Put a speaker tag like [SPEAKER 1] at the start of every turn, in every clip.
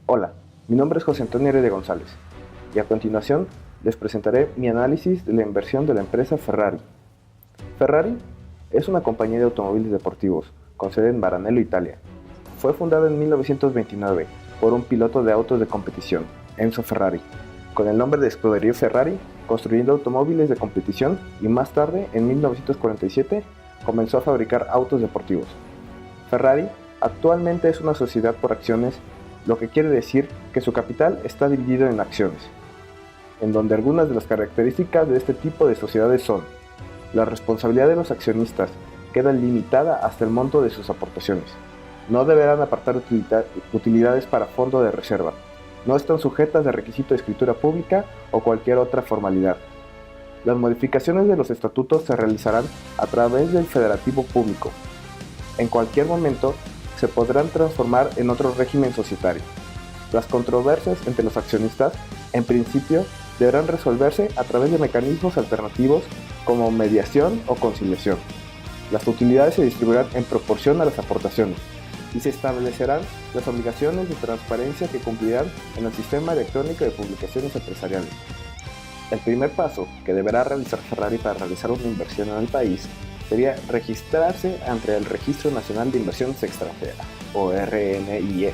[SPEAKER 1] Hola, mi nombre es José Antonio Heredia González y a continuación les presentaré mi análisis de la inversión de la empresa Ferrari. Ferrari es una compañía de automóviles deportivos con sede en Maranello, Italia. Fue fundada en 1929 por un piloto de autos de competición, Enzo Ferrari, con el nombre de Scuderia Ferrari, construyendo automóviles de competición y más tarde, en 1947, comenzó a fabricar autos deportivos. Ferrari actualmente es una sociedad por acciones, lo que quiere decir que su capital está dividido en acciones, en donde algunas de las características de este tipo de sociedades son: la responsabilidad de los accionistas queda limitada hasta el monto de sus aportaciones. No deberán apartar utilidades para fondo de reserva. No están sujetas de requisito de escritura pública o cualquier otra formalidad. Las modificaciones de los estatutos se realizarán a través del federativo público. En cualquier momento se podrán transformar en otro régimen societario. Las controversias entre los accionistas, en principio, deberán resolverse a través de mecanismos alternativos como mediación o conciliación. Las utilidades se distribuirán en proporción a las aportaciones y se establecerán las obligaciones de transparencia que cumplirán en el sistema electrónico de publicaciones empresariales. El primer paso que deberá realizar Ferrari para realizar una inversión en el país sería registrarse ante el Registro Nacional de Inversiones Extranjeras, o RNIE.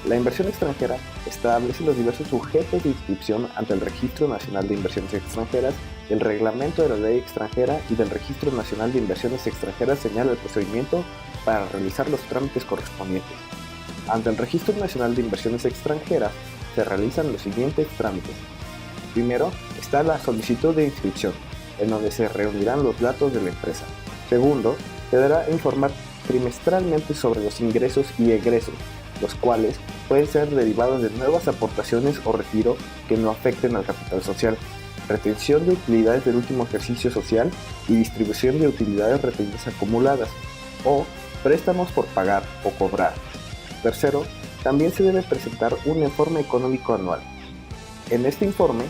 [SPEAKER 1] La inversión extranjera establece los diversos sujetos de inscripción ante el Registro Nacional de Inversiones Extranjeras. El reglamento de la ley extranjera y del Registro Nacional de Inversiones Extranjeras señala el procedimiento para realizar los trámites correspondientes. Ante el Registro Nacional de Inversiones Extranjeras se realizan los siguientes trámites. Primero está la solicitud de inscripción, en donde se reunirán los datos de la empresa. Segundo, se deberá informar trimestralmente sobre los ingresos y egresos, los cuales pueden ser derivados de nuevas aportaciones o retiro que no afecten al capital social, retención de utilidades del último ejercicio social y distribución de utilidades retenidas acumuladas, o préstamos por pagar o cobrar. Tercero, también se debe presentar un informe económico anual. En este informe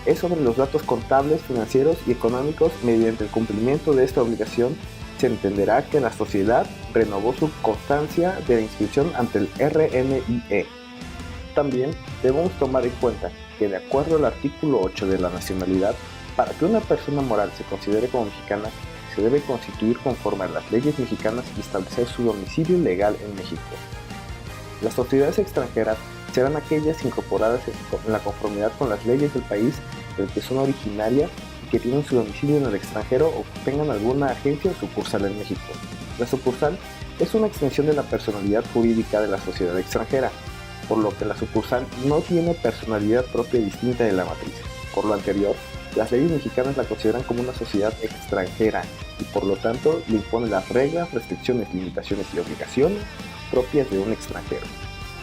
[SPEAKER 1] es sobre los datos contables, financieros y económicos. Mediante el cumplimiento de esta obligación se entenderá que la sociedad renovó su constancia de inscripción ante el RNIE. También debemos tomar en cuenta que, de acuerdo al artículo 8 de la nacionalidad, para que una persona moral se considere como mexicana, se debe constituir conforme a las leyes mexicanas y establecer su domicilio legal en México. Las sociedades extranjeras serán aquellas incorporadas en la conformidad con las leyes del país del que son originarias y que tienen su domicilio en el extranjero o que tengan alguna agencia o sucursal en México. La sucursal es una extensión de la personalidad jurídica de la sociedad extranjera, por lo que la sucursal no tiene personalidad propia distinta de la matriz. Por lo anterior, las leyes mexicanas la consideran como una sociedad extranjera y por lo tanto le imponen las reglas, restricciones, limitaciones y obligaciones propias de un extranjero.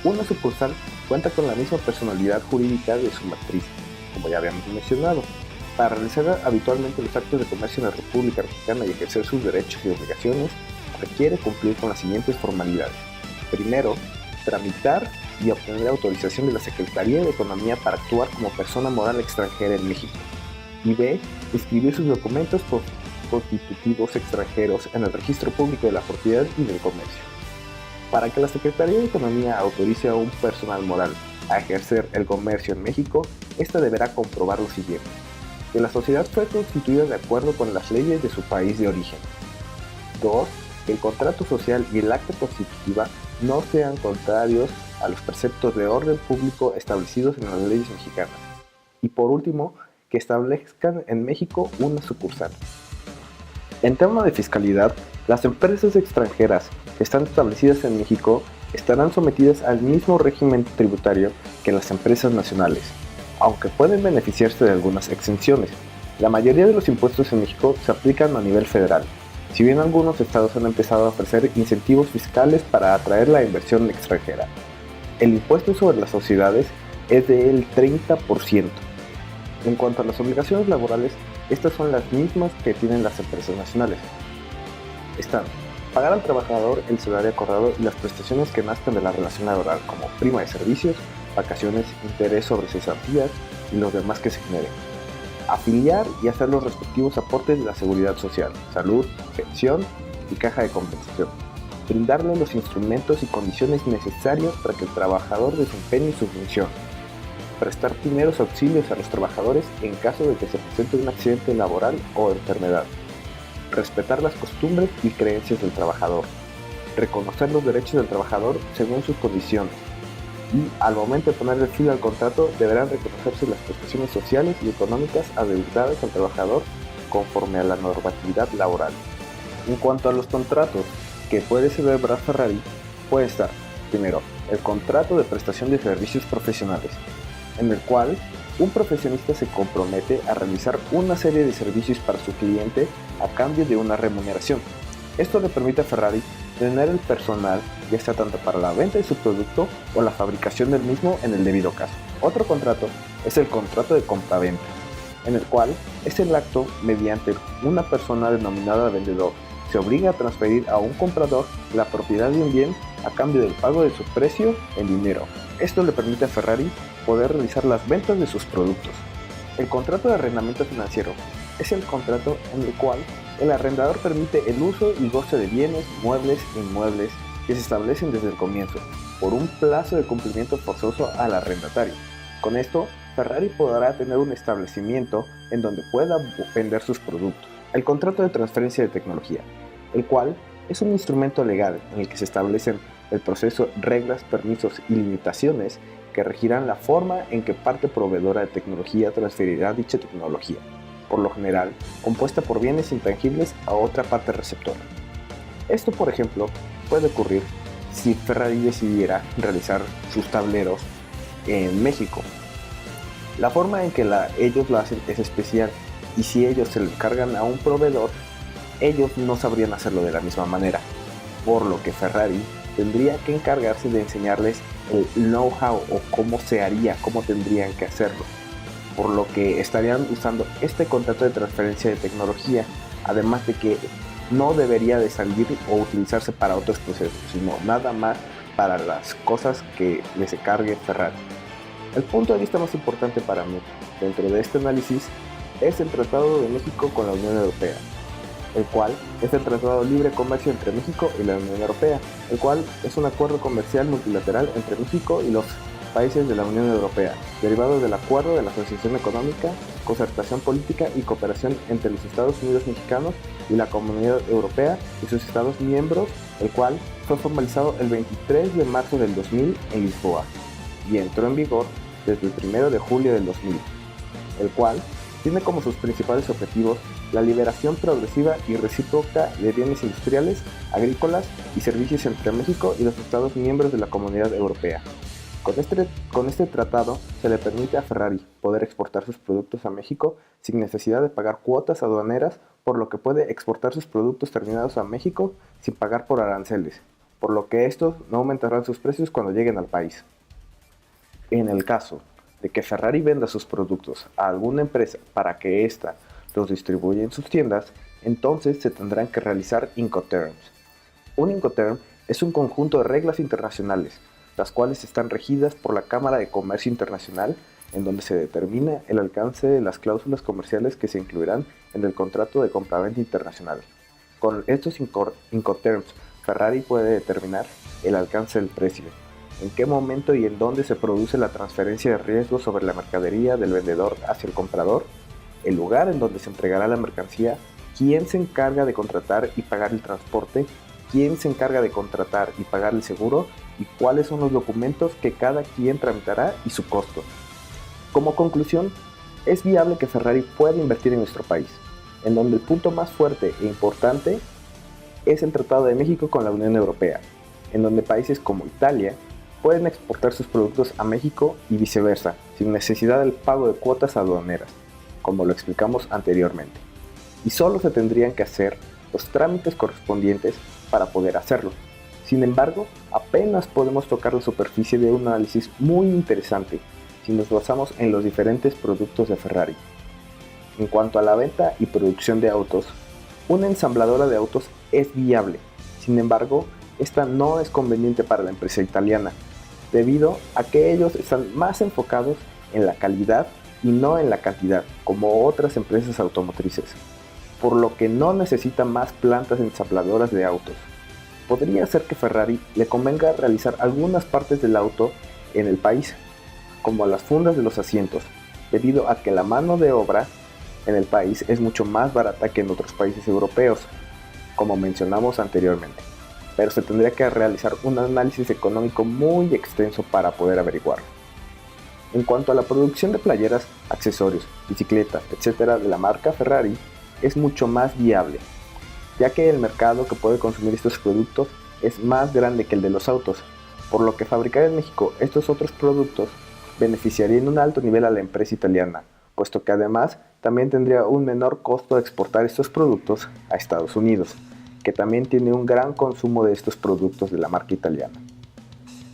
[SPEAKER 1] Una sucursal cuenta con la misma personalidad jurídica de su matriz, como ya habíamos mencionado. Para realizar habitualmente los actos de comercio en la República Mexicana y ejercer sus derechos y obligaciones, requiere cumplir con las siguientes formalidades. Primero, tramitar y obtener autorización de la Secretaría de Economía para actuar como persona moral extranjera en México. Y B, inscribir sus documentos constitutivos extranjeros en el Registro Público de la Propiedad y del Comercio. Para que la Secretaría de Economía autorice a un personal moral a ejercer el comercio en México, ésta deberá comprobar lo siguiente: que la sociedad fue constituida de acuerdo con las leyes de su país de origen. 2. Que el contrato social y el acta constitutiva no sean contrarios a los preceptos de orden público establecidos en las leyes mexicanas. Y por último, que establezcan en México una sucursal. En tema de fiscalidad, las empresas extranjeras que están establecidas en México estarán sometidas al mismo régimen tributario que las empresas nacionales, aunque pueden beneficiarse de algunas exenciones. La mayoría de los impuestos en México se aplican a nivel federal, si bien algunos estados han empezado a ofrecer incentivos fiscales para atraer la inversión extranjera. El impuesto sobre las sociedades es del 30%. En cuanto a las obligaciones laborales, estas son las mismas que tienen las empresas nacionales. Están: pagar al trabajador el salario acordado y las prestaciones que nazcan de la relación laboral, como prima de servicios, vacaciones, interés sobre cesantías y los demás que se generen. Afiliar y hacer los respectivos aportes de la seguridad social, salud, pensión y caja de compensación. brindarle los instrumentos y condiciones necesarias para que el trabajador desempeñe su función, prestar primeros auxilios a los trabajadores en caso de que se presente un accidente laboral o enfermedad, respetar las costumbres y creencias del trabajador, reconocer los derechos del trabajador según sus condiciones, y al momento de ponerle fin al contrato deberán reconocerse las prestaciones sociales y económicas adeudadas al trabajador conforme a la normatividad laboral. En cuanto a los contratos que puede celebrar Ferrari, puede estar, primero, el contrato de prestación de servicios profesionales, en el cual un profesionista se compromete a realizar una serie de servicios para su cliente a cambio de una remuneración. Esto le permite a Ferrari tener el personal, ya sea tanto para la venta de su producto o la fabricación del mismo en el debido caso. Otro contrato es el contrato de compraventa, en el cual es el acto mediante una persona denominada vendedor se obliga a transferir a un comprador la propiedad de un bien a cambio del pago de su precio en dinero. Esto le permite a Ferrari poder realizar las ventas de sus productos. El contrato de arrendamiento financiero es el contrato en el cual el arrendador permite el uso y goce de bienes, muebles e inmuebles que se establecen desde el comienzo, por un plazo de cumplimiento forzoso al arrendatario. Con esto, Ferrari podrá tener un establecimiento en donde pueda vender sus productos. El contrato de transferencia de tecnología, el cual es un instrumento legal en el que se establecen el proceso, reglas, permisos y limitaciones que regirán la forma en que parte proveedora de tecnología transferirá dicha tecnología, por lo general compuesta por bienes intangibles a otra parte receptora. Esto, por ejemplo, puede ocurrir si Ferrari decidiera realizar sus tableros en México. La forma en que ellos lo hacen es especial, y si ellos se lo encargan a un proveedor, ellos no sabrían hacerlo de la misma manera, por lo que Ferrari tendría que encargarse de enseñarles el know-how o cómo se haría, cómo tendrían que hacerlo, por lo que estarían usando este contrato de transferencia de tecnología, además de que no debería de salir o utilizarse para otros procesos, sino nada más para las cosas que les encargue Ferrari. El punto de vista más importante para mí dentro de este análisis es el Tratado de México con la Unión Europea, el cual es el Tratado de Libre Comercio entre México y la Unión Europea, el cual es un acuerdo comercial multilateral entre México y los países de la Unión Europea, derivado del Acuerdo de la Asociación Económica, Concertación Política y Cooperación entre los Estados Unidos Mexicanos y la Comunidad Europea y sus Estados miembros, el cual fue formalizado el 23 de marzo del 2000 en Lisboa y entró en vigor desde el 1 de julio del 2000, el cual tiene como sus principales objetivos la liberación progresiva y recíproca de bienes industriales, agrícolas y servicios entre México y los Estados miembros de la Comunidad Europea. Con este tratado se le permite a Ferrari poder exportar sus productos a México sin necesidad de pagar cuotas aduaneras, por lo que puede exportar sus productos terminados a México sin pagar por aranceles, por lo que estos no aumentarán sus precios cuando lleguen al país. En el caso de que Ferrari venda sus productos a alguna empresa para que ésta los distribuya en sus tiendas, entonces se tendrán que realizar Incoterms. Un Incoterm es un conjunto de reglas internacionales, las cuales están regidas por la Cámara de Comercio Internacional, en donde se determina el alcance de las cláusulas comerciales que se incluirán en el contrato de compraventa internacional. Con estos Incoterms, Ferrari puede determinar el alcance del precio, en qué momento y en dónde se produce la transferencia de riesgo sobre la mercadería del vendedor hacia el comprador, el lugar en donde se entregará la mercancía, quién se encarga de contratar y pagar el transporte, quién se encarga de contratar y pagar el seguro y cuáles son los documentos que cada quien tramitará y su costo. Como conclusión, es viable que Ferrari pueda invertir en nuestro país, en donde el punto más fuerte e importante es el Tratado de México con la Unión Europea, en donde países como Italia pueden exportar sus productos a México y viceversa, sin necesidad del pago de cuotas aduaneras, como lo explicamos anteriormente. Y solo se tendrían que hacer los trámites correspondientes para poder hacerlo. Sin embargo, apenas podemos tocar la superficie de un análisis muy interesante si nos basamos en los diferentes productos de Ferrari. En cuanto a la venta y producción de autos, una ensambladora de autos es viable. Sin embargo, esta no es conveniente para la empresa italiana, debido a que ellos están más enfocados en la calidad y no en la cantidad, como otras empresas automotrices, por lo que no necesitan más plantas ensambladoras de autos. podría ser que Ferrari le convenga realizar algunas partes del auto en el país, como las fundas de los asientos, debido a que la mano de obra en el país es mucho más barata que en otros países europeos, como mencionamos anteriormente, pero se tendría que realizar un análisis económico muy extenso para poder averiguarlo. En cuanto a la producción de playeras, accesorios, bicicletas, etc. de la marca Ferrari, es mucho más viable, ya que el mercado que puede consumir estos productos es más grande que el de los autos, por lo que fabricar en México estos otros productos beneficiaría en un alto nivel a la empresa italiana, puesto que además también tendría un menor costo de exportar estos productos a Estados Unidos, que también tiene un gran consumo de estos productos de la marca italiana.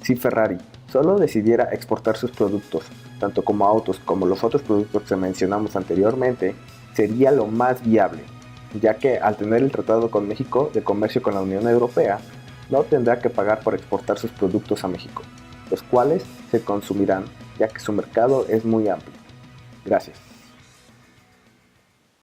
[SPEAKER 1] Si Ferrari solo decidiera exportar sus productos, tanto como autos como los otros productos que mencionamos anteriormente, sería lo más viable, ya que al tener el tratado con México de comercio con la Unión Europea, no tendrá que pagar por exportar sus productos a México, los cuales se consumirán ya que su mercado es muy amplio. Gracias.